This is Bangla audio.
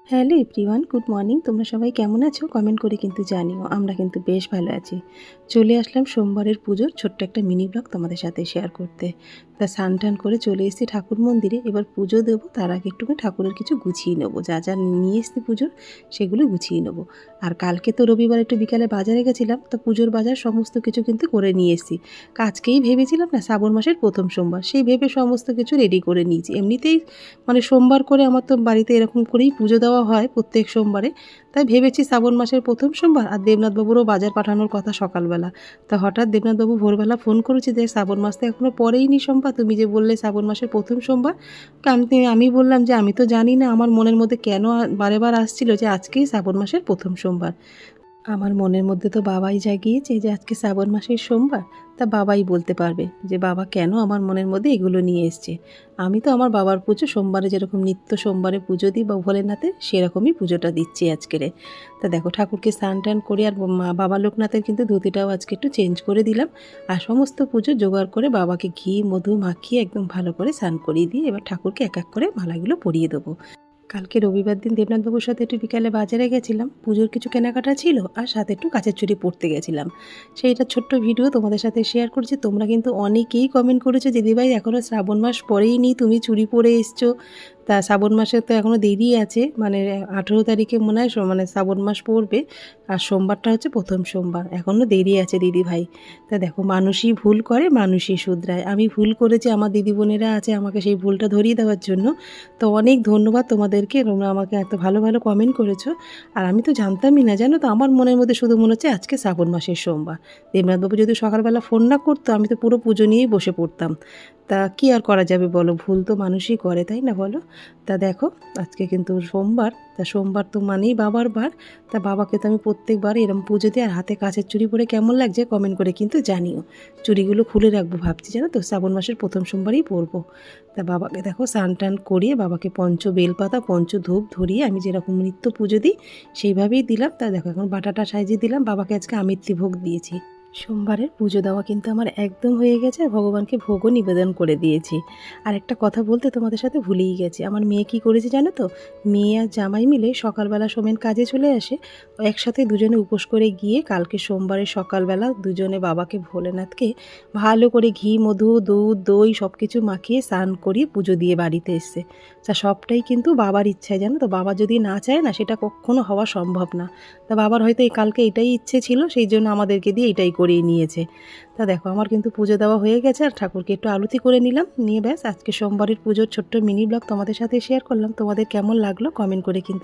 Hello everyone, good morning. তোমরা সবাই কেমন আছো কমেন্ট করে কিন্তু জানিও। আমরা কিন্তু বেশ ভালো আছি। চলে আসলাম সোমবারের পুজোর ছোট্ট একটা মিনি ব্লগ তোমাদের সাথে শেয়ার করতে। তা স্নান টান করে চলে এসেছি ঠাকুর মন্দিরে। এবার পুজো দেবো, তার আগে একটু ঠাকুরের কিছু গুছিয়ে নেবো, যা যা নিয়ে এসেছি পুজোর সেগুলো গুছিয়ে নেবো। আর কালকে তো রবিবার একটু বিকালে বাজারে গেছিলাম, তো পুজোর বাজার সমস্ত কিছু কিন্তু করে নিয়ে এসেছি। আজকেই ভেবেছিলাম না শ্রাবণ মাসের প্রথম সোমবার, সেই ভেবে সমস্ত কিছু রেডি করে নিয়েছি। এমনিতেই সোমবার করে আমার তো বাড়িতে এরকম করেই পুজো দেওয়া হয় প্রত্যেক সোমবারে। তাই ভেবেছি শ্রাবণ মাসের প্রথম সোমবার, আর দেবনাথবাবুরও বাজার পাঠানোর কথা সকালবেলা। তা হঠাৎ দেবনাথবাবু ভোরবেলা ফোন করেছে যে শ্রাবণ মাস তো এখনও পরেই নি সোমবার, তুমি যে বললে শ্রাবণ মাসের প্রথম সোমবার। আমি বললাম যে আমি তো জানি না, আমার মনের মধ্যে কেন বারে বার আসছিল যে আজকেই শ্রাবণ মাসের প্রথম সোমবার। আমার মনের মধ্যে তো বাবাই জাগিয়েছে যে আজকে শ্রাবণ মাসের সোমবার। তা বাবাই বলতে পারবে যে বাবা কেন আমার মনের মধ্যে এগুলো নিয়ে এসছে। আমি তো আমার বাবার পুজো সোমবারে যেরকম নিত্য সোমবারে পুজো দিই বা ভোলেনাথের, সেরকমই পুজোটা দিচ্ছি আজকেরে। তা দেখো ঠাকুরকে স্নান টান করে, আর বাবা লোকনাথের কিন্তু ধুতিটাও আজকে একটু চেঞ্জ করে দিলাম। আর সমস্ত পুজো জোগাড় করে বাবাকে ঘি মধু মাখিয়ে একদম ভালো করে স্নান করিয়ে দিয়ে এবার ঠাকুরকে এক এক করে মালাগুলো পরিয়ে দেবো। কালকে রবিবার দিন দেবনাথবাবুর সাথে একটু বিকালে বাজারে গেছিলাম, পুজোর কিছু কেনাকাটা ছিল, আর সাথে একটু কাচের চুড়ি পরতে গেছিলাম। সেইটা ছোট্ট ভিডিও তোমাদের সাথে শেয়ার করছি। তোমরা কিন্তু অনেকেই কমেন্ট করেছো, দিদিভাই এখনও শ্রাবণ মাস পরেই নি, তুমি চুড়ি পরে এসছো। তা শ্রাবণ মাসে তো এখনও দেরি আছে, 18 তারিখে মনে হয় শ্রাবণ মাস পড়বে। আর সোমবারটা হচ্ছে প্রথম সোমবার, এখনও দেরি আছে দিদিভাই। তা দেখো, মানুষই ভুল করে মানুষই শুধরায়। আমি ভুল করেছি, আমার দিদি বোনেরা আছে আমাকে সেই ভুলটা ধরিয়ে দেওয়ার জন্য। তো অনেক ধন্যবাদ তোমাদেরকে, তোমরা আমাকে এত ভালো ভালো কমেন্ট করেছো। আর আমি তো জানতামই না, জানো তো, আমার মনের মধ্যে শুধু মনে হচ্ছে আজকে শ্রাবণ মাসের সোমবার। দেবনাথবাবু যদি সকালবেলা ফোন না করতো, আমি তো পুরো পুজো নিয়েই বসে পড়তাম। তা কী আর করা যাবে বলো, ভুল তো মানুষই করে, তাই না বলো। তা দেখো, আজকে কিন্তু সোমবার, তা সোমবার তো মানেই বাবার বার। তা বাবাকে তো আমি প্রত্যেকবার এরম পুজো দিই। আর হাতে কাচের চুড়ি পরে কেমন লাগছে কমেন্ট করে কিন্তু জানিও। চুড়িগুলো খুলে রাখবো ভাবছি, জানো তো, শ্রাবণ মাসের প্রথম সোমবারই পরবো। তা বাবাকে দেখো স্নান টান করিয়ে বাবাকে পঞ্চ বেলপাতা পঞ্চ ধূপ ধরিয়ে আমি যেরকম নিত্য পুজো দিই সেইভাবেই দিলাম। তা দেখো এখন বাটাটা সাজিয়ে দিলাম, বাবাকে আজকে আমিত্তি ভোগ দিয়েছি। সোমবারের পুজো দেওয়া কিন্তু আমার একদম হয়ে গেছে, আর ভগবানকে ভোগও নিবেদন করে দিয়েছি। আর একটা কথা বলতে তোমাদের সাথে ভুলেই গেছি, আমার মেয়ে কি করেছে জানো তো, মেয়ে আর জামাই মিলে সকালবেলা সোমেন কাজে চলে আসে, একসাথে দুজনে উপোস করে গিয়ে কালকে সোমবারের সকালবেলা দুজনে বাবাকে ভোলেনাথকে ভালো করে ঘি মধু দুধ দই সব কিছু মাখিয়ে স্নান করিয়ে পুজো দিয়ে বাড়িতে এসছে। তা সবটাই কিন্তু বাবার ইচ্ছায়, জানো তো, বাবা যদি না চায় না সেটা কখনো হওয়া সম্ভব না। তা বাবার হয়তো এই কালকে এটাই ইচ্ছে ছিল, সেই জন্য আমাদেরকে দিয়ে এটাই করিয়ে নিয়েছে। তা দেখো, আমার কিন্তু পুজো দেওয়া হয়ে গেছে, আর ঠাকুরকে একটু আরতি করে নিলাম, নিয়ে ব্যাস আজকে সোমবারের পুজোর ছোট্ট মিনি ব্লগ তোমাদের সাথে শেয়ার করলাম। তোমাদের কেমন লাগলো কমেন্ট করে কিন্তু